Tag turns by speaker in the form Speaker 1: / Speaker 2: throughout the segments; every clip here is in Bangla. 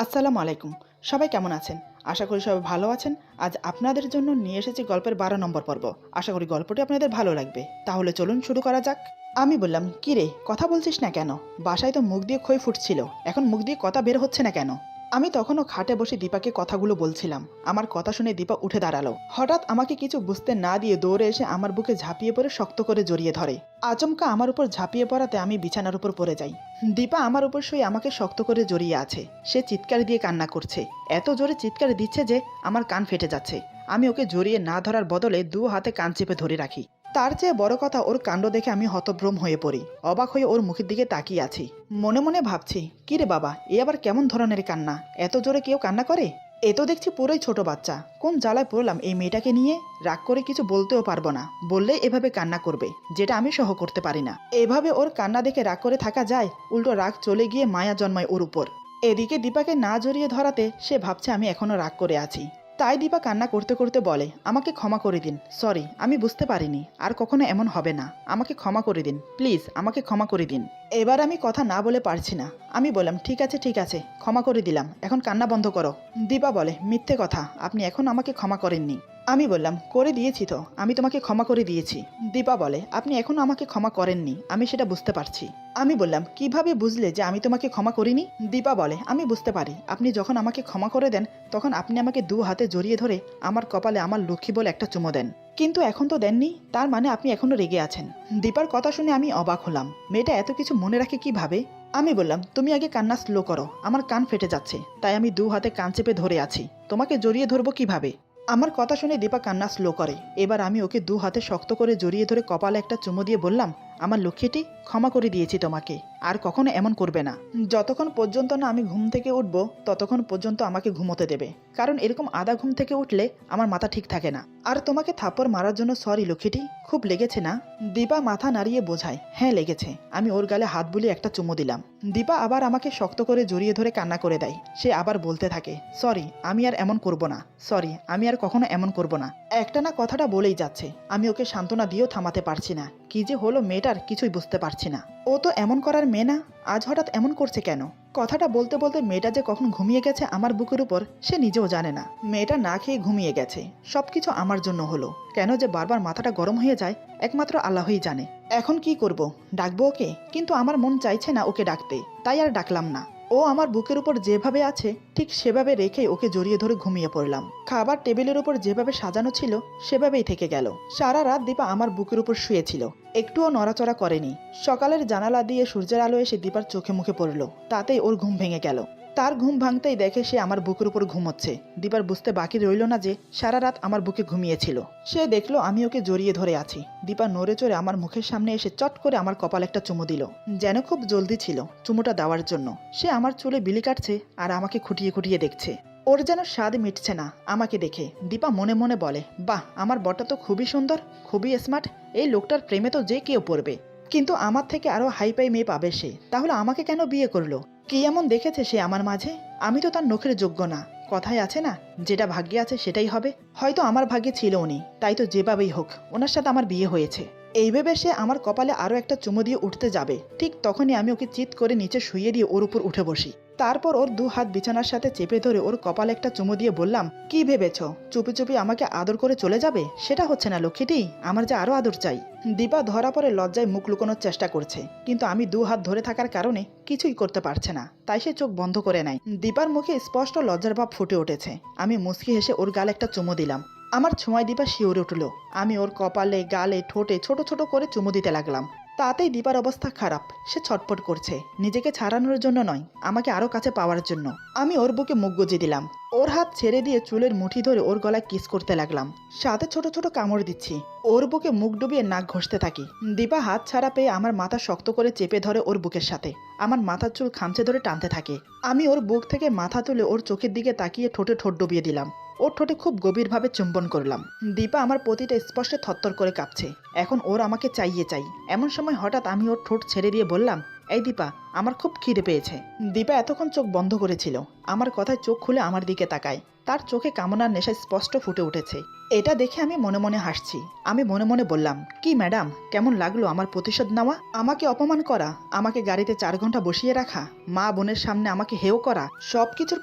Speaker 1: আসসালামু আলাইকুম। সবাই কেমন আছেন? আশা করি সবাই ভালো আছেন। আজ আপনাদের জন্য নিয়ে এসেছি গল্পের ১২ নম্বর পর্ব। আশা করি গল্পটি আপনাদের ভালো লাগবে। তাহলে চলুন শুরু করা যাক। আমি বললাম, "কি রে, কথা বলছিস না কেন? বাসায় তো মুখ দিয়ে খই ফুটছিল। এখন মুখ দিয়ে কথা বের হচ্ছে না কেন?" আমি তখনও খাটে বসে দীপাকে কথাগুলো বলছিলাম। আমার কথা শুনে দীপা উঠে দাঁড়ালো। হঠাৎ আমাকে কিছু বুঝতে না দিয়ে দৌড়ে এসে আমার বুকে ঝাঁপিয়ে পড়ে শক্ত করে জড়িয়ে ধরে। আচমকা আমার উপর ঝাঁপিয়ে পড়াতে আমি বিছানার উপর পড়ে যাই। দীপা আমার উপর শুয়ে আমাকে শক্ত করে জড়িয়ে আছে। সে চিৎকার দিয়ে কান্না করছে। এত জোরে চিৎকার দিচ্ছে যে আমার কান ফেটে যাচ্ছে। আমি ওকে জড়িয়ে না ধরার বদলে দু হাতে কান চেপে ধরে রাখি। তার চেয়ে বড় কথা, ওর কাণ্ড দেখে আমি হতভ্রম হয়ে পড়ি। অবাক হয়ে ওর মুখের দিকে তাকিয়ে আছি। মনে মনে ভাবছি, কি রে বাবা, এ আবার কেমন ধরনের কান্না? এত জোরে কেউ কান্না করে? এ তো দেখছি পুরোই ছোট বাচ্চা। কোন জ্বালায় পড়লাম এই মেয়েটাকে নিয়ে? রাগ করে কিছু বলতেও পারবো না। বললেই এভাবে কান্না করবে, যেটা আমি সহ করতে পারি না। এভাবে ওর কান্না দেখে রাগ করে থাকা যায়? উল্টো রাগ চলে গিয়ে মায়া জন্মায় ওর উপর। এদিকে দীপাকে না জড়িয়ে ধরাতে সে ভাবছে আমি এখনো রাগ করে আছি। তাই দীপা কান্না করতে করতে বলে, "আমাকে ক্ষমা করে দিন, সরি, আমি বুঝতে পারিনি, আর কখনো এমন হবে না, আমাকে ক্ষমা করে দিন, প্লিজ আমাকে ক্ষমা করে দিন।" এবার আমি কথা না বলে পারছি না। আমি বললাম, ঠিক আছে, ক্ষমা করে দিলাম, এখন কান্না বন্ধ করো।" দীপা বলে, "মিথ্যে কথা, আপনি এখন আমাকে ক্ষমা করেননি।" আমি বললাম, করে দিয়েছি তো, আমি তোমাকে ক্ষমা করে দিয়েছি। দীপা বলে, "আপনি এখনো আমাকে ক্ষমা করেননি, আমি সেটা বুঝতে পারছি।" আমি বললাম, "কিভাবে বুঝলে যে আমি তোমাকে ক্ষমা করিনি?" দীপা বলে, "আমি বুঝতে পারি, আপনি যখন আমাকে ক্ষমা করে দেন তখন আপনি আমাকে দু হাতে জড়িয়ে ধরে আমার কপালে আমার লক্ষ্মী বলে একটা চুমো দেন। কিন্তু এখন তো দেননি, তার মানে আপনি এখনো রেগে আছেন।" দীপার কথা শুনে আমি অবাক হলাম। মেয়েটা এত কিছু মনে রাখে কিভাবে? আমি বললাম, "তুমি আগে কান্না স্লো করো, আমার কান ফেটে যাচ্ছে, তাই আমি দু হাতে কান চেপে ধরে আছি, তোমাকে জড়িয়ে ধরবো কিভাবে?" আমার কথা শুনে দীপা কান্না স্লো করে। এবার আমি ওকে দু হাতে শক্ত করে জড়িয়ে ধরে কপালে একটা চুমো দিয়ে বললাম, "আমার লক্ষ্মীটি, ক্ষমা করে দিয়েছি তোমাকে, আর কখনো এমন করবে না। যতক্ষণ পর্যন্ত না আমি ঘুম থেকে উঠব ততক্ষণ পর্যন্ত আমাকে ঘুমোতে দেবে, কারণ এরকম আধা ঘুম থেকে উঠলে আমার মাথা ঠিক থাকে না। আর তোমাকে থাপ্পড় মারার জন্য সরি লক্ষ্মীটি, খুব লেগেছে না?" দীপা মাথা নাড়িয়ে বোঝায়, "হ্যাঁ লেগেছে।" আমি ওর গালে হাত বুলিয়ে একটা চুমো দিলাম। দীপা আবার আমাকে শক্ত করে জড়িয়ে ধরে কান্না করে দেয়। সে আবার বলতে থাকে, "সরি, আমি আর এমন করব না, সরি, আমি আর কখনো এমন করব না।" একটা না কথাটা বলেই যাচ্ছে। আমি ওকে সান্ত্বনা দিয়েও থামাতে পারছি না। কি যে হলো মেয়েটার কিছুই বুঝতে পারছি না। ও তো এমন করার মেয়ে না, আজ হঠাৎ এমন করছে কেন? কথাটা বলতে বলতে মেয়েটা যে কখন ঘুমিয়ে গেছে আমার বুকের উপর সে নিজেও জানে না। মেয়েটা না খেয়ে ঘুমিয়ে গেছে। সবকিছু আমার জন্য হলো। কেন যে বারবার মাথাটা গরম হয়ে যায় একমাত্র আল্লাহই জানে। এখন কি করব? ডাকবো ওকে? কিন্তু আমার মন চাইছে না ওকে ডাকতে, তাই আর ডাকলাম না। ও আমার বুকের উপর যেভাবে আছে ঠিক সেভাবে রেখে ওকে জড়িয়ে ধরে ঘুমিয়ে পড়লাম। খাবার টেবিলের উপর যেভাবে সাজানো ছিল সেভাবেই থেকে গেল। সারা রাত দীপা আমার বুকের উপর শুয়েছিল, একটুও নড়াচড়া করেনি। সকালের জানালা দিয়ে সূর্যের আলো এসে দীপার চোখে মুখে পড়ল, তাতেই ওর ঘুম ভেঙে গেল। তার ঘুম ভাঙতেই দেখে সে আমার বুকের উপর ঘুমোচ্ছে। দীপার বুঝতে বাকি রইল না যে সারা রাত আমার বুকে ঘুমিয়েছিল। সে দেখলো আমি ওকে জড়িয়ে ধরে আছি। দীপা নড়ে চড়ে আমার মুখের সামনে এসে চট করে আমার কপালে একটা চুমু দিল, যেন খুব জলদি ছিল চুমুটা দেওয়ার জন্য। সে আমার চুলে বিলি কাটছে আর আমাকে খুঁটিয়ে খুঁটিয়ে দেখছে। ওর যেন স্বাদ মিটছে না আমাকে দেখে। দীপা মনে মনে বলে, "বাহ, আমার বরটা তো খুবই সুন্দর, খুবই স্মার্ট, এই লোকটার প্রেমে তো যে কেউ পড়বে। কিন্তু আমার থেকে আরো হাইপাই মেয়ে পাবে সে, তাহলে আমাকে কেন বিয়ে করলো? কি এমন দেখেছে সে আমার মাঝে? আমি তো তার নখের যোগ্য না। কথায় আছে না, যেটা ভাগ্যে আছে সেটাই হবে। হয়তো আমার ভাগ্যে ছিল উনি, তাই তো যেভাবেই হোক ওনার সাথে আমার বিয়ে হয়েছে।" এই ভেবে সে আমার কপালে আরো একটা চুমু দিয়ে উঠতে যাবে, ঠিক তখনই আমি ওকে চিৎ করে নিচে শুইয়ে দিয়ে ওর উপর উঠে বসি। তারপর ওর দু হাত বিছানার সাথে চেপে ধরে ওর কপালে একটা চুমু দিয়ে বললাম, "কি ভেবেছ চুপি চুপি আমাকে আদর করে চলে যাবে? সেটা হচ্ছে না লক্ষ্মীটি, আমার যে আরো আদর চাই।" দীপা ধরা পড়ে লজ্জায় মুখ লুকোনোর চেষ্টা করছে, কিন্তু আমি দু হাত ধরে থাকার কারণে কিছুই করতে পারছে না, তাই সে চোখ বন্ধ করে নেয়। দীপার মুখে স্পষ্ট লজ্জার ভাব ফুটে উঠেছে। আমি মুচকি হেসে ওর গালে একটা চুমু দিলাম। আমার ছোঁয়ায় দীপা শিউরে উঠল। আমি ওর কপালে, গালে, ঠোঁটে ছোট ছোট করে চুমু দিতে লাগলাম। তাতেই দীপার অবস্থা খারাপ। সে ছটফট করছে, নিজেকে ছাড়ানোর জন্য নয়, আমাকে আরো কাছে পাওয়ার জন্য। আমি ওর বুকে মুখ গুজে দিলাম। ওর হাত ছেড়ে দিয়ে চুলের মুঠি ধরে ওর গলায় কিস করতে লাগলাম, সাথে ছোট ছোট কামড় দিচ্ছি। ওর বুকে মুখ ডুবিয়ে নাক ঘষতে থাকি। দীপা হাত ছাড়া পেয়ে আমার মাথা শক্ত করে চেপে ধরে ওর বুকের সাথে। আমার মাথার চুল খামচে ধরে টানতে থাকে। আমি ওর বুক থেকে মাথা তুলে ওর চোখের দিকে তাকিয়ে ঠোঁটে ঠোঁট ডুবিয়ে দিলাম। ওর ঠোঁটে খুব গভীরভাবে চুম্বন করলাম। দীপা আমার প্রতিটা স্পর্শে থরথর করে কাঁপছে। এখন ওর আমাকে চাইয়ে চাই। এমন সময় হঠাৎ আমি ওর ঠোঁট ছেড়ে দিয়ে বললাম, এই দীপা, আমার খুব খিদে পেয়েছে। দীপা এতক্ষণ চোখ বন্ধ করেছিল, আমার কথায় চোখ খুলে আমার দিকে তাকায়। তার চোখে কামনার নেশায় স্পষ্ট ফুটে উঠেছে। এটা দেখে আমি মনে মনে হাসছি। আমি মনে মনে বললাম, কি ম্যাডাম, কেমন লাগলো আমার প্রতিশোধ নেওয়া? আমাকে অপমান করা, আমাকে গাড়িতে 4 ঘন্টা বসিয়ে রাখা, মা বোনের সামনে আমাকে হেয় করা, সবকিছুর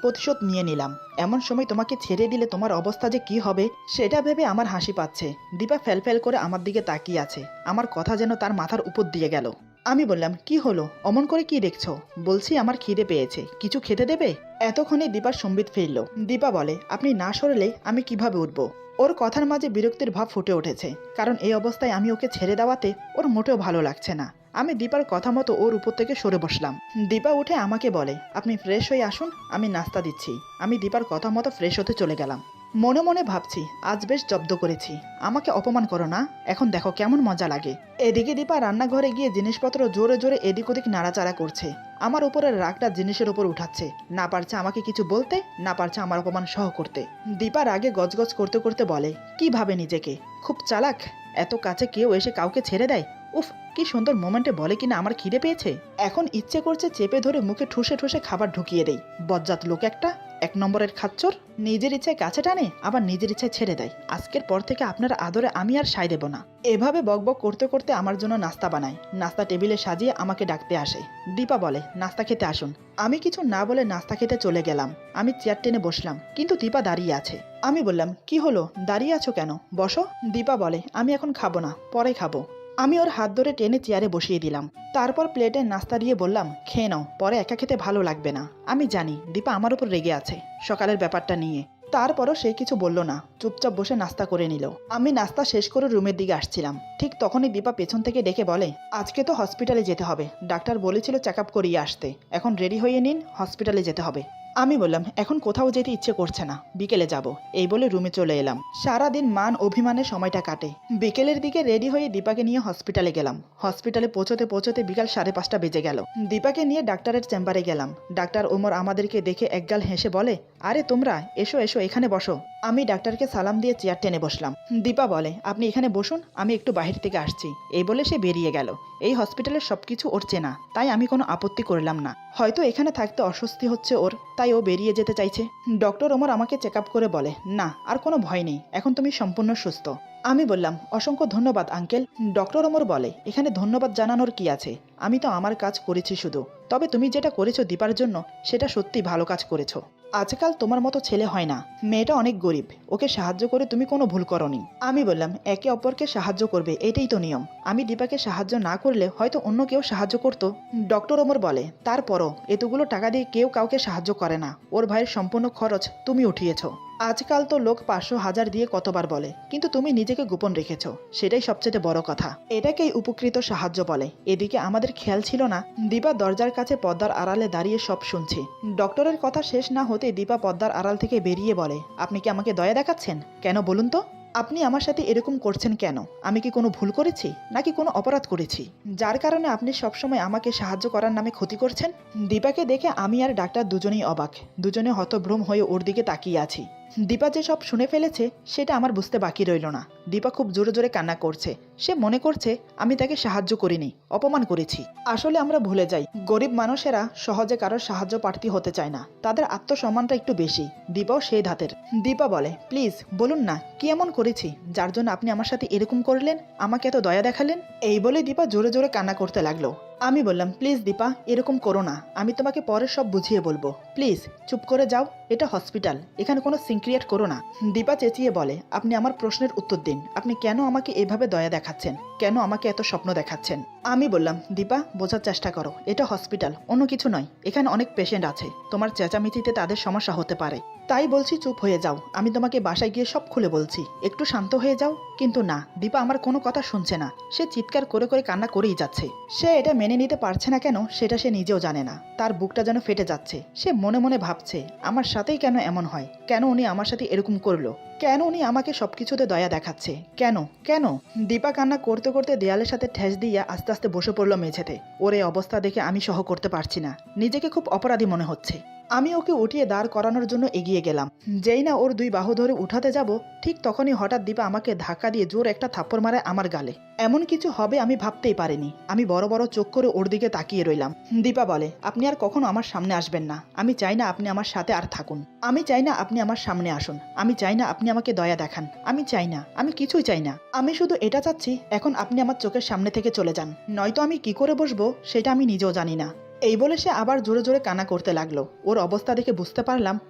Speaker 1: প্রতিশোধ নিয়ে নিলাম। এমন সময় তোমাকে ছেড়ে দিলে তোমার অবস্থা যে কি হবে সেটা ভেবে আমার হাসি পাচ্ছে। দীপা ফেল করে আমার দিকে তাকিয়ে আছে। আমার কথা যেন তার মাথার উপর দিয়ে গেল। আমি বললাম, কি হলো, অমন করে কি দেখছো? বলছি আমার খিদে পেয়েছে, কিছু খেতে দেবে? এতক্ষণে দীপার সম্বিত ফিরল। দীপা বলে, আপনি না সরলে আমি কিভাবে উঠবো? ওর কথার মাঝে বিরক্তির ভাব ফুটে উঠেছে, কারণ এই অবস্থায় আমি ওকে ছেড়ে দেওয়াতে ওর মোটেও ভালো লাগছে না। আমি দীপার কথা মতো ওর উপর থেকে সরে বসলাম। দীপা উঠে আমাকে বলে, আপনি ফ্রেশ হয়ে আসুন, আমি নাস্তা দিচ্ছি। আমি দীপার কথা মতো ফ্রেশ হতে চলে গেলাম। মনে মনে ভাবছি, আজ বেশ জব্দ করেছি। আমাকে অপমান করো না, এখন দেখো কেমন মজা লাগে। এদিকে দীপা রান্নাঘরে গিয়ে জিনিসপত্র জোরে জোরে এদিক ওদিক নাড়াচাড়া করছে। আমার উপরের রাগটা জিনিসের উপর উঠাচ্ছে। না পারছে আমাকে কিছু বলতে, না পারছে আমার অপমান সহ করতে। দীপা রাগে গজগজ করতে করতে বলে, কি ভাবে নিজেকে, খুব চালাক? এত কাছে কেউ এসে কাউকে ছেড়ে দেয়? উফ, কি সুন্দর মোমেন্টে বলে কিনা আমার খিদে পেয়েছে। এখন ইচ্ছে করছে চেপে ধরে মুখে ঠুসে ঠুসে খাবার ঢুকিয়ে দেই। বজ্জাত লোক একটা, 1 নম্বরের খাচ্চর। নিজের ইচ্ছায় কাছে টানে, আবার নিজের ইচ্ছায় ছেড়ে দেয়। আজকের পর থেকে আপনার আদরে আমি আর সায় দেব না। এভাবে বকবক করতে করতে আমার জন্য নাস্তা বানায়। নাস্তা টেবিলে সাজিয়ে আমাকে ডাকতে আসে। দীপা বলে, নাস্তা খেতে আসুন। আমি কিছু না বলে নাস্তা খেতে চলে গেলাম। আমি চেয়ার টেনে বসলাম, কিন্তু দীপা দাঁড়িয়ে আছে। আমি বললাম, কি হলো, দাঁড়িয়ে আছো কেন, বসো। দীপা বলে, আমি এখন খাবো না, পরে খাবো। আমি ওর হাত ধরে টেনে চেয়ারে বসিয়ে দিলাম। তারপর প্লেটে নাস্তা দিয়ে বললাম, খেয়ে নাও, পরে একা খেতে ভালো লাগবে না। আমি জানি দীপা আমার উপর রেগে আছে সকালের ব্যাপারটা নিয়ে। তারপরও সে কিছু বলল না, চুপচাপ বসে নাস্তা করে নিল। আমি নাস্তা শেষ করে রুমের দিকে আসছিলাম, ঠিক তখনই দীপা পেছন থেকে ডেকে বলে, আজকে তো হসপিটালে যেতে হবে, ডাক্তার বলেছিল চেক আপ করিয়ে আসতে। এখন রেডি হয়ে নিন, হসপিটালে যেতে হবে। আমি বললাম, এখন কোথাও যেতে ইচ্ছে করছে না, বিকেলে যাব। এই বলে রুমে চলে এলাম। সারাদিন মান অভিমানে সময়টা কাটে। বিকেলের দিকে রেডি হয়ে দীপাকে নিয়ে হসপিটালে গেলাম। হসপিটালে পৌঁছতে পৌঁছতে বিকাল 5:30 বেজে গেল। দীপাকে নিয়ে ডাক্তারের চেম্বারে গেলাম। ডাক্তার ওমর আমাদেরকে দেখে একগাল হেসে বলে, আরে তোমরা এসো এসো, এখানে বসো। আমি ডাক্তারকে সালাম দিয়ে চেয়ার টেনে বসলাম। দীপা বলে, আপনি এখানে বসুন, আমি একটু বাহির থেকে আসছি। এই বলে সে বেরিয়ে গেল। এই হসপিটালের সবকিছু ওর চেনা, তাই আমি কোনো আপত্তি করলাম না। হয়তো এখানে থাকতে অস্বস্তি হচ্ছে ওর, তাই ও বেরিয়ে যেতে চাইছে। ডক্টর ওমর আমাকে চেক আপ করে বলে, না আর কোনো ভয় নেই, এখন তুমি সম্পূর্ণ সুস্থ। আমি বললাম, অসংখ্য ধন্যবাদ আঙ্কেল। ডক্টর ওমর বলে, এখানে ধন্যবাদ জানানোর কি আছে, আমি তো আমার কাজ করেছি শুধু। তবে তুমি যেটা করেছো দীপার জন্য, সেটা সত্যি ভালো কাজ করেছো। আজকাল তোমার মতো ছেলে হয় না, মেয়েটা অনেক গরিব, ওকে সাহায্য করে তুমি কোনো ভুল করনি। আমি বললাম, একে অপরকে সাহায্য করবে, এটাই তো নিয়ম। আমি দীপাকে সাহায্য না করলে হয়তো অন্য কেউ সাহায্য করতো। ডক্টর ওমর বলে, তারপরও এতগুলো টাকা দিয়ে কেউ কাউকে সাহায্য করে না। ওর ভাইয়ের সম্পূর্ণ খরচ তুমি উঠিয়েছো। আজকাল তো লোক 500-1000 দিয়ে কতবার বলে, কিন্তু তুমি নিজেকে গোপন রেখেছো, সেটাই সবচেয়ে বড় কথা। এটাকেই উপকৃত সাহায্য বলে। এদিকে আমাদের খেয়াল ছিল না, দীপা দরজার কাছে পর্দার আড়ালে দাঁড়িয়ে সব শুনছে। ডক্টরের কথা শেষ না হতে দীপা পর্দার আড়াল থেকে বেরিয়ে বলে, আপনি কি আমাকে দয়া দেখাচ্ছেন? কেন বলুন তো, আপনি আমার সাথে এরকম করছেন কেন? আমি কি কোনো ভুল করেছি, নাকি কোনো অপরাধ করেছি, যার কারণে আপনি সবসময় আমাকে সাহায্য করার নামে ক্ষতি করছেন? দীপাকে দেখে আমি আর ডাক্তার দুজনেই অবাক, দুজনে হতভ্রম হয়ে ওর দিকে তাকিয়ে আছি। দীপা যে সব শুনে ফেলেছে সেটা আমার বুঝতে বাকি রইল না। দীপা খুব জোরে জোরে কান্না করছে। সে মনে করছে আমি তাকে সাহায্য করিনি, অপমান করেছি। আসলে আমরা ভুলে যাই, গরিব মানুষেরা সহজে কারোর সাহায্য প্রার্থী হতে চায় না, তাদের আত্মসম্মানটা একটু বেশি। দীপাও সেই ধাতের। দীপা বলে, প্লিজ বলুন না, কি এমন করেছি যার জন্য আপনি আমার সাথে এরকম করলেন, আমাকে এত দয়া দেখালেন? এই বলে দীপা জোরে জোরে কান্না করতে লাগলো। আমি বললাম, প্লিজ দীপা, এরকম করো না, আমি তোমাকে পরে সব বুঝিয়ে বলবো, প্লিজ চুপ করে যাও, এটা হসপিটাল, এখানে কোনো সিন ক্রিয়েট করো না। দীপা চেঁচিয়ে বলে, আপনি আমার প্রশ্নের উত্তর দিন, আপনি কেন আমাকে এভাবে দয়া দেখাচ্ছেন, কেন আমাকে এত স্বপ্ন দেখাচ্ছেন? আমি বললাম, দীপা বোঝার চেষ্টা করো, এটা হসপিটাল, অন্য কিছু নয়, এখানে অনেক পেশেন্ট আছে, তোমার চেঁচামেচিতে তাদের সমস্যা হতে পারে, তাই বলছি চুপ হয়ে যাও, আমি তোমাকে বাসায় গিয়ে সব খুলে বলছি, একটু শান্ত হয়ে যাও। কিন্তু না, দীপা আমার কোনো কথা শুনছে না, সে চিৎকার করে করে কান্না করেই যাচ্ছে। সে এটা মেনে নিতে পারছে না কেন সেটা সে নিজেও জানে না, তার বুকটা যেন ফেটে যাচ্ছে। সে মনে মনে ভাবছে, আমার সাথেই কেন এমন হয়, কেন উনি আমার সাথে এরকম করলো, কেন উনি আমাকে সবকিছুতে দয়া দেখাচ্ছে? কেন কেন? দীপা কান্না করতে করতে দেয়ালের সাথে ঠেস দিয়ে আস্তে আস্তে বসে পড়ল মেঝেতে। ওর এই অবস্থা দেখে আমি সহ করতে পারছি না, নিজেকে খুব অপরাধী মনে হচ্ছে। আমি ওকে উঠিয়ে দাঁড় করানোর জন্য এগিয়ে গেলাম। যেই না ওর 2 বাহু ধরে উঠাতে যাব, ঠিক তখনই হঠাৎ দীপা আমাকে ধাক্কা দিয়ে জোর একটা থাপ্পড় মারে আমার গালে। এমন কিছু হবে আমি ভাবতেই পারিনি। আমি বড় বড় চোখ করে ওর দিকে তাকিয়ে রইলাম। দীপা বলে, আপনি আর কখনো আমার সামনে আসবেন না। আমি চাই না আপনি আমার সাথে আর থাকুন। আমি চাই না আপনি আমার সামনে আসুন। আমি চাই না আপনি আমাকে দয়া দেখান। আমি চাই না, আমি কিছুই চাই না। আমি শুধু এটা চাচ্ছি এখন আপনি আমার চোখের সামনে থেকে চলে যান, নয়তো আমি কি করে বসবো সেটা আমি নিজেও জানি না। এই বলে সে আবার জোরে জোরে কান্না করতে লাগলো। ওর অবস্থা দেখে বুঝতে পারলাম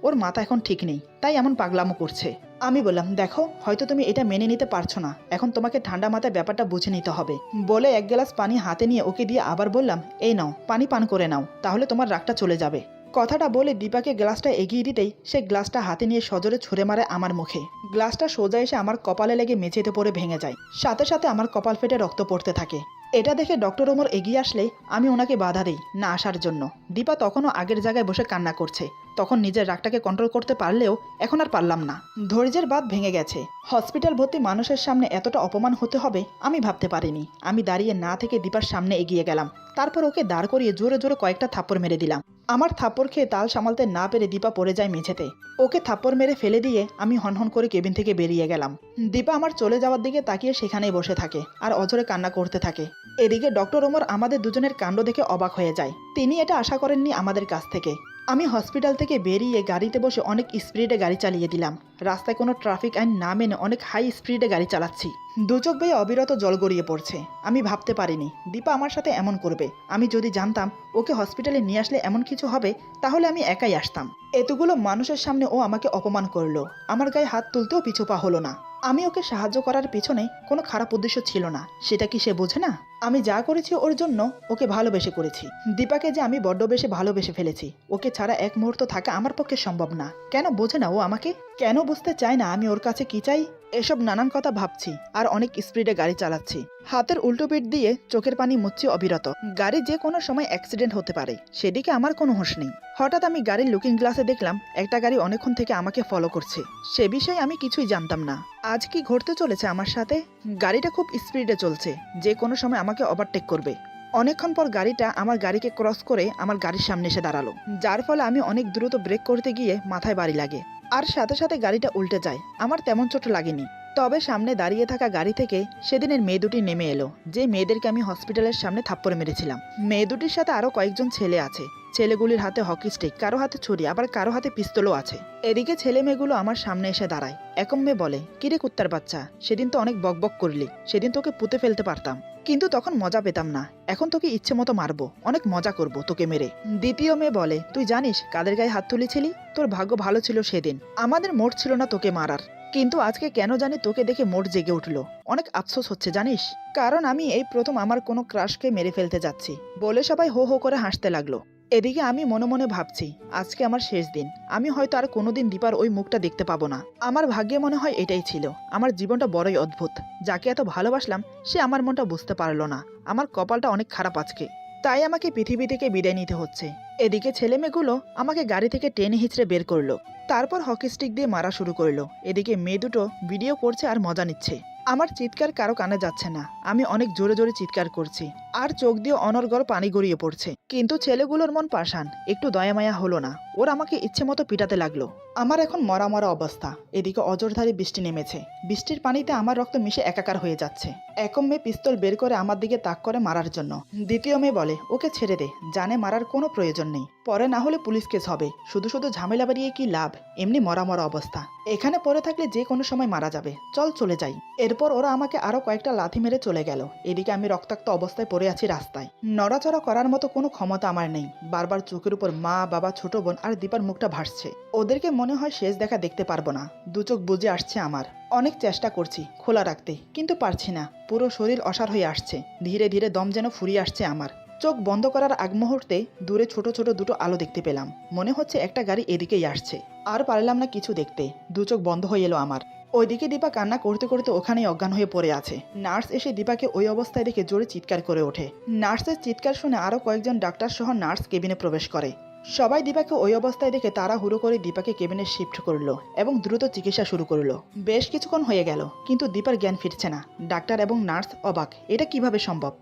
Speaker 1: ওর মাথা এখন ঠিক নেই, তাই এমন পাগলামো করছে। আমি বললাম, দেখো হয়তো তুমি এটা মেনে নিতে পারছো না, এখন তোমাকে ঠান্ডা মাথায় ব্যাপারটা বুঝে নিতে হবে। বলে 1 গ্লাস পানি হাতে নিয়ে ওকে দিয়ে আবার বললাম, এই নাও পানি পান করে নাও, তাহলে তোমার রাগটা চলে যাবে। কথাটা বলে দীপাকে গ্লাসটা এগিয়ে দিতেই সে গ্লাসটা হাতে নিয়ে সজোরে ছুঁড়ে মারে আমার মুখে। গ্লাসটা সোজা এসে আমার কপালে লেগে মেঝেতে পড়ে ভেঙে যায়। সাথে সাথে আমার কপাল ফেটে রক্ত পড়তে থাকে। এটা দেখে ডক্টর ওমর এগিয়ে আসলে আমি ওনাকে বাধা দিই না আসার জন্য। দীপা তখনও আগের জায়গায় বসে কান্না করছে। তখন নিজের রাগটাকে কন্ট্রোল করতে পারলেও এখন আর পারলাম না। ধৈর্যের বাঁধ ভেঙে গেছে। হসপিটাল ভর্তি মানুষের সামনে এতটা অপমান হতে হবে আমি ভাবতে পারিনি। আমি দাঁড়িয়ে না থেকে দীপার সামনে এগিয়ে গেলাম। তারপর ওকে দাঁড় করিয়ে জোরে জোরে কয়েকটা থাপ্পড় মেরে দিলাম। আমার থাপ্পড় খেয়ে তাল সামালতে না পেরে দীপা পড়ে যায় মেঝেতে। ওকে থাপ্পড় মেরে ফেলে দিয়ে আমি হনহন করে কেবিন থেকে বেরিয়ে গেলাম। দীপা আমার চলে যাওয়ার দিকে তাকিয়ে সেখানেই বসে থাকে আর অঝরে কান্না করতে থাকে। এদিকে ডক্টর ওমর আমাদের দুজনের কাণ্ড দেখে অবাক হয়ে যায়। তিনি এটা আশা করেননি আমাদের কাছ থেকে। আমি হসপিটাল থেকে বেরিয়ে গাড়িতে বসে অনেক স্পিডে গাড়ি চালিয়ে দিলাম। রাস্তায় কোনো ট্রাফিক আইন না মেনে অনেক হাই স্পিডে গাড়ি চালাচ্ছি। দুচোখ বেয়ে অবিরত জল গড়িয়ে পড়ছে। আমি ভাবতে পারিনি দীপা আমার সাথে এমন করবে। আমি যদি জানতাম ওকে হসপিটালে নিয়ে আসলে এমন কিছু হবে, তাহলে আমি একাই আসতাম। এতগুলো মানুষের সামনে ও আমাকে অপমান করলো। আমার গায়ে হাত তুলতেও পিছু পা হলো না। আমি ওকে সাহায্য করার পেছনে কোনো খারাপ উদ্দেশ্য ছিল না, সেটা কি সে বোঝে না? আমি যা করেছি ওর জন্য ওকে ভালোবেসে করেছি। দীপাকে যে আমি বড্ড বেশি ভালোবেসে ফেলেছি। ওকে ছাড়া এক মুহূর্ত থাকা আমার পক্ষে সম্ভব না। কেন বোঝে না ও আমাকে? কেন বুঝতে চায় না আমি ওর কাছে কি চাই? এসব নানান কথা ভাবছি আর অনেক স্পিডে গাড়ি চালাচ্ছি। হাতের উল্টো পিঠ দিয়ে চোখের পানি মুছছি অবিরত। গাড়ি যে কোনো সময় অ্যাক্সিডেন্ট হতে পারে, সেদিকে আমার কোনো হুঁশ নেই। হঠাৎ আমি গাড়ির লুকিং গ্লাসে দেখলাম একটা গাড়ি অনেকক্ষণ থেকে আমাকে ফলো করছে। সে বিষয়ে আমি কিছুই জানতাম না। আজ কি ঘটতে চলেছে আমার সাথে? গাড়িটা খুব স্পিডে চলছে, যে কোনো সময় আমাকে ওভারটেক করবে। অনেকক্ষণ পর গাড়িটা আমার গাড়িকে ক্রস করে আমার গাড়ির সামনে এসে দাঁড়ালো, যার ফলে আমি অনেক দ্রুত ব্রেক করতে গিয়ে মাথায় বাড়ি লাগে আর সাথে সাথে গাড়িটা উল্টে যায়। আমার তেমন চোট লাগেনি। তবে সামনে দাঁড়িয়ে থাকা গাড়ি থেকে সেদিনের মেয়ে দুটি নেমে এলো, যে মেয়েদেরকে আমি হসপিটালের সামনে থাপ্পড় মেরেছিলাম। মেয়ে দুটির সাথে আরো কয়েকজন ছেলে আছে। ছেলেগুলির হাতে হকি স্টিক, কারো হাতে ছুরি, আবার কারো হাতে পিস্তলও আছে। এদিকে ছেলে মেয়েগুলো আমার সামনে এসে দাঁড়ায়। একম মেয়ে বলে, কিরে কুত্তার বাচ্চা, সেদিন তো অনেক বকবক করলি, সেদিন তোকে পুঁতে ফেলতে পারতাম, কিন্তু তখন মজা পেতাম না। এখন তোকে ইচ্ছে মতো মারবো, অনেক মজা করব তোকে মেরে। দ্বিতীয় মেয়ে বলে, তুই জানিস কাদের গায়ে হাত তুলেছিলি? তোর ভাগ্য ভালো ছিল সেদিন, আমাদের মোট ছিল না তোকে মারার। কিন্তু আজকে কেন জানি তোকে দেখে মোট জেগে উঠলো। অনেক আফসোস হচ্ছে জানিস, কারণ আমি এই প্রথম আমার কোনো ক্রাশকে মেরে ফেলতে যাচ্ছি। বলে সবাই হো হো করে হাসতে লাগলো। এদিকে আমি মনে মনে ভাবছি, আজকে আমার শেষ দিন। আমি হয়তো আর কোনোদিন দীপার ওই মুখটা দেখতে পাবো না। আমার ভাগ্যে মনে হয় এটাই ছিল। আমার জীবনটা বড়ই অদ্ভুত। যাকে এত ভালোবাসলাম সে আমার মনটা বুঝতে পারলো না। আমার কপালটা অনেক খারাপ আজকে, তাই আমাকে পৃথিবী থেকে বিদায় নিতে হচ্ছে। এদিকে ছেলে মেয়েগুলো আমাকে গাড়ি থেকে টেনে হিঁচড়ে বের করলো, তারপর হকি স্টিক দিয়ে মারা শুরু করলো। এদিকে মেয়ে দুটো ভিডিও করছে আর মজা নিচ্ছে। আমার চিৎকার কারো কানে যাচ্ছে না। আমি অনেক জোরে জোরে চিৎকার করছি আর চোখ দিয়ে অনর্গল পানি গড়িয়ে পড়ছে। কিন্তু ছেলেগুলোর মন পাষাণ, একটু দয়া মায়া হলো না। ওর আমাকে ইচ্ছে মতো পিটাতে লাগলো। আমার এখন মরা মরা অবস্থা। এদিকে অজরধারে বৃষ্টি নেমেছে। বৃষ্টির পানিতে আমার রক্ত মিশে একাকার হয়ে যাচ্ছে। একম মেয়ে পিস্তল বের করে আমার দিকে তাক করে মারার জন্য। দ্বিতীয় মেয়ে বলে, ওকে ছেড়ে দে, জানে মারার কোনো প্রয়োজন নেই, পরে না হলে পুলিশ কেস হবে। শুধু শুধু ঝামেলা বাড়িয়ে কি লাভ, এমনি মরা মরা অবস্থা, এখানে পড়ে থাকলে যে কোনো সময় মারা যাবে, চল চলে যাই। এরপর ওরা আমাকে আরো কয়েকটা লাথি মেরে চলে গেল। এদিকে আমি রক্তাক্ত অবস্থায় পড়ে আছি রাস্তায়। নড়াচড়া করার মতো কোনো ক্ষমতা আমার নেই। বারবার চোখের উপর মা, বাবা, ছোট বোন আর দীপার মুখটা ভাসছে। ওদেরকে মনে হয় শেষ দেখা দেখতে পারবো না। দু চোখ বুজে আসছে আমার। অনেক চেষ্টা করছি খোলা রাখতে, কিন্তু পারছি না। পুরো শরীর অসাড় হয়ে আসছে। ধীরে ধীরে দম যেন ফুরিয়ে আসছে আমার। চোখ বন্ধ করার আগ মুহূর্তে দূরে ছোট ছোট দুটো আলো দেখতে পেলাম। মনে হচ্ছে একটা গাড়ি এদিকেই আসছে। আর পারলাম না কিছু দেখতে। দু চোখ বন্ধ হয়ে এলো আমার। ওইদিকে দীপা কান্না করতে করতে ওখানেই অজ্ঞান হয়ে পড়ে আছে। নার্স এসে দীপাকে ওই অবস্থায় দেখে জোরে চিৎকার করে ওঠে। নার্সের চিৎকার শুনে আরো কয়েকজন ডাক্তার সহ নার্স কেবিনে প্রবেশ করে। সবাই দীপাকে ওই অবস্থায় দেখে তাড়াহুড়ো করে দীপাকে কেবিনে শিফট করলো এবং দ্রুত চিকিৎসা শুরু করলো। বেশ কিছুক্ষণ হয়ে গেল কিন্তু দীপার জ্ঞান ফিরছে না। ডাক্তার এবং নার্স অবাক, এটা কিভাবে সম্ভব।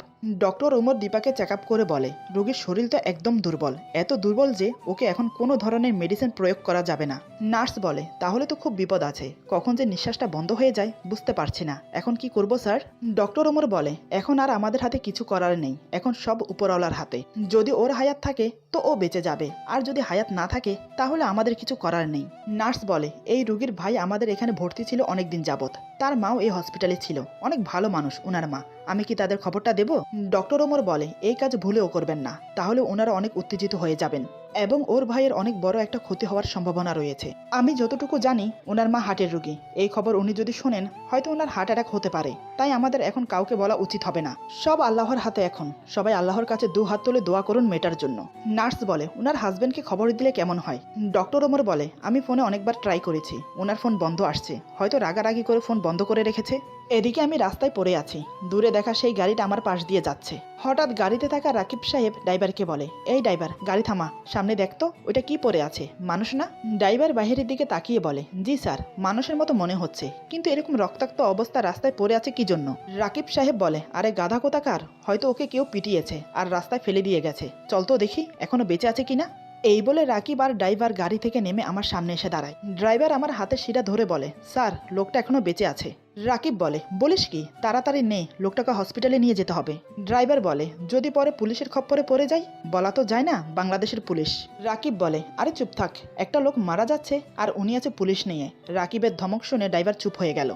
Speaker 1: ডক্টর ওমর দীপাকে চেক আপ করে বলে, রোগীর শরীর তো একদম দুর্বল, এত দুর্বল যে ওকে এখন কোনো ধরনের মেডিসিন প্রয়োগ করা যাবে না। নার্স বলে, তাহলে তো খুব বিপদ আছে, কখন যে নিঃশ্বাসটা বন্ধ হয়ে যায় বুঝতে পারছি না, এখন কি করব স্যার। ডক্টর ওমর বলে, এখন আর আমাদের হাতে কিছু করার নেই, এখন সব উপরওয়ালার হাতে। যদি ওর হায়াত থাকে তো ও বেঁচে যাবে, আর যদি হায়াত না থাকে তাহলে আমাদের কিছু করার নেই। নার্স বলে, এই রোগীর ভাই আমাদের এখানে ভর্তি ছিল অনেকদিন যাবত, তার মাও এই হসপিটালে ছিল, অনেক ভালো মানুষ ওনার মা, আমি কি তাদের খবরটা দেব। ডক্টর ওমর বলে, এই কাজ ভুলেও করবেন না, তাহলে ওনারা অনেক উত্তেজিত হয়ে যাবেন এবং ওর ভাইয়ের অনেক বড় একটা ক্ষতি হওয়ার সম্ভাবনা রয়েছে। আমি যতটুকু জানি ওনার মা হার্টের রোগী, এই খবর উনি যদি শোনেন হয়তো ওনার হার্ট অ্যাটাক হতে পারে, তাই আমাদের এখন কাউকে বলা উচিত হবে না, সব আল্লাহর হাতে। এখন সবাই আল্লাহর কাছে দু হাত তুলে দোয়া করুন মেটার জন্য। নার্স বলে, ওনার হাজবেন্ডকে খবর দিলে কেমন হয়। ডক্টর ওমর বলে, আমি ফোনে অনেকবার ট্রাই করেছি, ওনার ফোন বন্ধ আসছে, হয়তো রাগারাগি করে ফোন বন্ধ করে রেখেছে। এদিকে আমি রাস্তায় পড়ে আছি, দূরে দেখা সেই গাড়িটা আমার পাশ দিয়ে যাচ্ছে। হঠাৎ গাড়িতে থাকা রাকিব সাহেব ড্রাইভারকে বলে, এই ড্রাইভার, গাড়ি থামা, সামনে দেখতো ওইটা কি পড়ে আছে, মানুষ না। ড্রাইভার বাহিরের দিকে তাকিয়ে বলে, জি স্যার, মানুষের মতো মনে হচ্ছে, কিন্তু এরকম রক্তাক্ত অবস্থা রাস্তায় পড়ে আছে কি জন্য। রাকিব সাহেব বলে, আরে গাধা কোথাকার, হয়তো ওকে কেউ পিটিয়েছে আর রাস্তায় ফেলে দিয়ে গেছে, চল তো দেখি এখনো বেঁচে আছে কিনা। এই বলে রাকিব আর ড্রাইভার গাড়ি থেকে নেমে আমার সামনে এসে দাঁড়ায়। ড্রাইভার আমার হাতের শিরা ধরে বলে, স্যার, লোকটা এখনো বেঁচে আছে। রাকিব বলে, বলিস কি, তাড়াতাড়ি নে, লোকটাকে হসপিটালে নিয়ে যেতে হবে। ড্রাইভার বলে, যদি পরে পুলিশের খপ্পরে পড়ে যাই, বলা তো যায় না বাংলাদেশের পুলিশ। রাকিব বলে, আরে চুপ থাক, একটা লোক মারা যাচ্ছে আর উনি আছে পুলিশ নিয়ে। রাকিবের ধমক শুনে ড্রাইভার চুপ হয়ে গেল।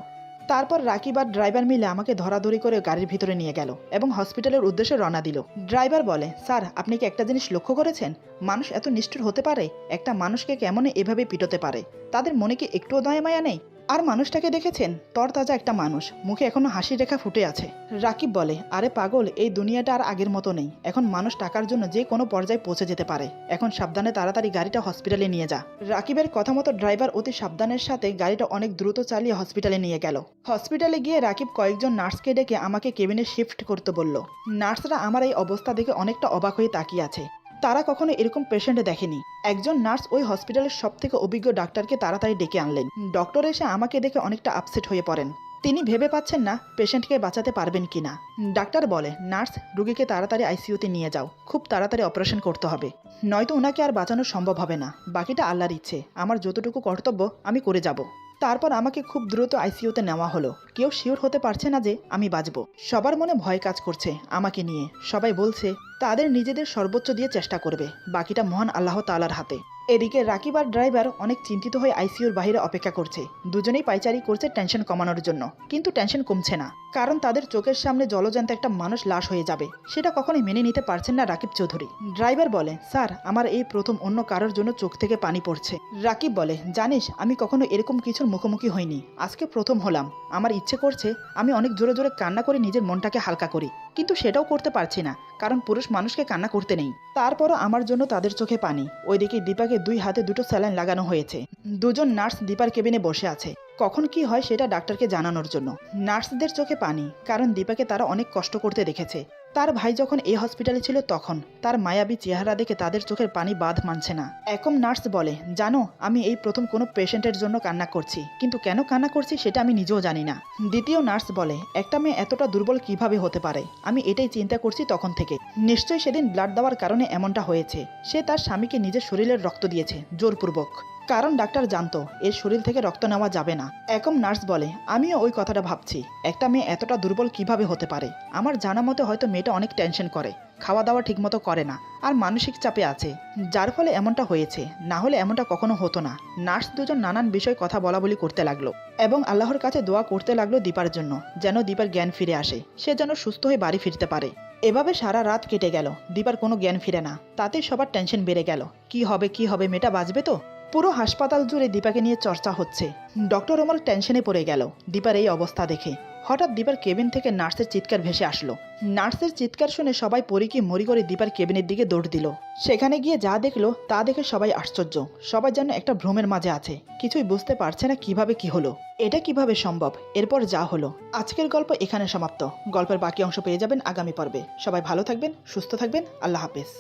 Speaker 1: তারপর রাকিব আর ড্রাইভার মিলে আমাকে ধরাধরি করে গাড়ির ভিতরে নিয়ে গেল এবং হসপিটালের উদ্দেশ্যে রওনা দিল। ড্রাইভার বলে, স্যার, আপনি কি একটা জিনিস লক্ষ্য করেছেন, মানুষ এত নিষ্ঠুর হতে পারে, একটা মানুষকে কেমন এভাবে পিটোতে পারে, তাদের মনে কি একটুও দয়া মায়া নেই। আর মানুষটাকে দেখেছেন, তরতাজা একটা মানুষ, মুখে এখনো হাসির রেখা ফুটে আছে। রাকিব বলে, আরে পাগল, এই দুনিয়াটা আর আগের মতো নেই, এখন মানুষ টাকার জন্য যে কোনো পর্যায়ে পৌঁছে যেতে পারে, এখন সাবধানে তাড়াতাড়ি গাড়িটা হসপিটালে নিয়ে যা। রাকিবের কথা মতো ড্রাইভার অতি সাবধানের সাথে গাড়িটা অনেক দ্রুত চালিয়ে হসপিটালে নিয়ে গেল। হসপিটালে গিয়ে রাকিব কয়েকজন নার্সকে ডেকে আমাকে কেবিনে শিফট করতে বলল। নার্সরা আমার এই অবস্থা দেখে অনেকটা অবাক হয়ে তাকিয়ে আছে, তারা কখনো এরকম পেশেন্ট দেখেনি। একজন নার্স ওই হসপিটালের সবথেকে অভিজ্ঞ ডাক্তারকে তাড়াতাড়ি ডেকে আনলেন। ডক্টর এসে আমাকে দেখে অনেকটা আপসেট হয়ে পড়েন, তিনি ভেবে পাচ্ছেন না পেশেন্টকে বাঁচাতে পারবেন কিনা। ডাক্তার বলে, নার্স, রোগীকে তাড়াতাড়ি আইসিইউতে নিয়ে যাও, খুব তাড়াতাড়ি অপারেশন করতে হবে, নয়তো ওনাকে আর বাঁচানো সম্ভব হবে না, বাকিটা আল্লাহর ইচ্ছে, আমার যতটুকু কর্তব্য আমি করে যাব। তারপর আমাকে খুব দ্রুত আইসিইউতে নেওয়া হলো। কেউ শিওর হতে পারছে না যে আমি বাঁচব, সবার মনে ভয় কাজ করছে আমাকে নিয়ে। সবাই বলছে তাদের নিজেদের সর্বোচ্চ দিয়ে চেষ্টা করবে, বাকিটা মহান আল্লাহ তাআলার হাতে। এদিকে রাকিব আর ড্রাইভার অনেক চিন্তিত হয়ে আইসিইউর বাইরে অপেক্ষা করছে, দুজনেই পাইচারি করছে টেনশন কমানোর জন্য, কিন্তু টেনশন কমছে না, কারণ তাদের চোখের সামনে জলজ্যান্ত একটা মানুষ লাশ হয়ে যাবে, সেটা কখনোই মেনে নিতে পারছেন না রাকিব চৌধুরী। ড্রাইভার বলে, স্যার, আমার এই প্রথম অন্য কারোর জন্য চোখ থেকে পানি পড়ছে। রাকিব বলে, জানিস, আমি কখনো এরকম কিছুর মুখোমুখি হইনি, আজকে প্রথম হলাম। আমার ইচ্ছে করছে আমি অনেক জোরে জোরে কান্না করে নিজের মনটাকে হালকা করি, কিন্তু সেটাও করতে পারছি না, কারণ পুরুষ মানুষকে কান্না করতে নেই। তারপরও আমার জন্য তাদের চোখে পানি। ওইদিকে দীপাকে 2 হাতে 2টো স্যালাইন লাগানো হয়েছে। দুজন নার্স দীপার কেবিনে বসে আছে, কখন কি হয় সেটা ডাক্তারকে জানানোর জন্য। নার্সদের চোখে পানি, কারণ দীপাকে তারা অনেক কষ্ট করতে দেখেছে। তার ভাই যখন এই হসপিটালে ছিল তখন তার মায়াবী চেহারা দেখে তাদের চোখের পানি বাঁধ মানছে না। একম নার্স বলে, জানো, আমি এই প্রথম কোনো পেশেন্টের জন্য কান্না করছি, কিন্তু কেন কান্না করছি সেটা আমি নিজেও জানি না। দ্বিতীয় নার্স বলে, একটা মেয়ে এতটা দুর্বল কিভাবে হতে পারে, আমি এটাই চিন্তা করছি তখন থেকে। নিশ্চয়ই সেদিন ব্লাড দেওয়ার কারণে এমনটা হয়েছে, সে তার স্বামীকে নিজের শরীরের রক্ত দিয়েছে জোরপূর্বক, কারণ ডাক্তার জানতো এর শরীর থেকে রক্ত নেওয়া যাবে না। একম নার্স বলে, আমিও ওই কথাটা ভাবছি, একটা মেয়ে এতটা দুর্বল কিভাবে হতে পারে। আমার জানা মতে হয়তো মেয়েটা অনেক টেনশন করে, খাওয়া দাওয়া ঠিকমতো করে না, আর মানসিক চাপে আছে, যার ফলে এমনটা হয়েছে, না হলে এমনটা কখনো হতো না। নার্স দুজন নানান বিষয় কথা বলা বলি করতে লাগলো এবং আল্লাহর কাছে দোয়া করতে লাগলো দীপার জন্য, যেন দীপার জ্ঞান ফিরে আসে, সে যেন সুস্থ হয়ে বাড়ি ফিরতে পারে। এভাবে সারা রাত কেটে গেল, দীপার কোনো জ্ঞান ফিরে না, তাতে সবার টেনশন বেড়ে গেল, কি হবে, মেয়েটা বাঁচবে তো। পুরো হাসপাতাল জুড়ে দীপাকে নিয়ে চর্চা হচ্ছে। ডক্টর ওমর টেনশনে পড়ে গেল দীপার এই অবস্থা দেখে। হঠাৎ দীপার কেবিন থেকে নার্সের চিৎকার ভেসে আসলো। নার্সের চিৎকার শুনে সবাই পরীকে মরি করে দীপার কেবিনের দিকে দৌড় দিল। সেখানে গিয়ে যা দেখলো তা দেখে সবাই আশ্চর্য, সবাই যেন একটা ভ্রমের মাঝে আছে, কিছুই বুঝতে পারছে না কিভাবে কি হলো, এটা কিভাবে সম্ভব। এরপর যা হলো। আজকের গল্প এখানে সমাপ্ত। গল্পের বাকি অংশ পেয়ে যাবেন আগামী পর্বে। সবাই ভালো থাকবেন, সুস্থ থাকবেন, আল্লাহ হাফেজ।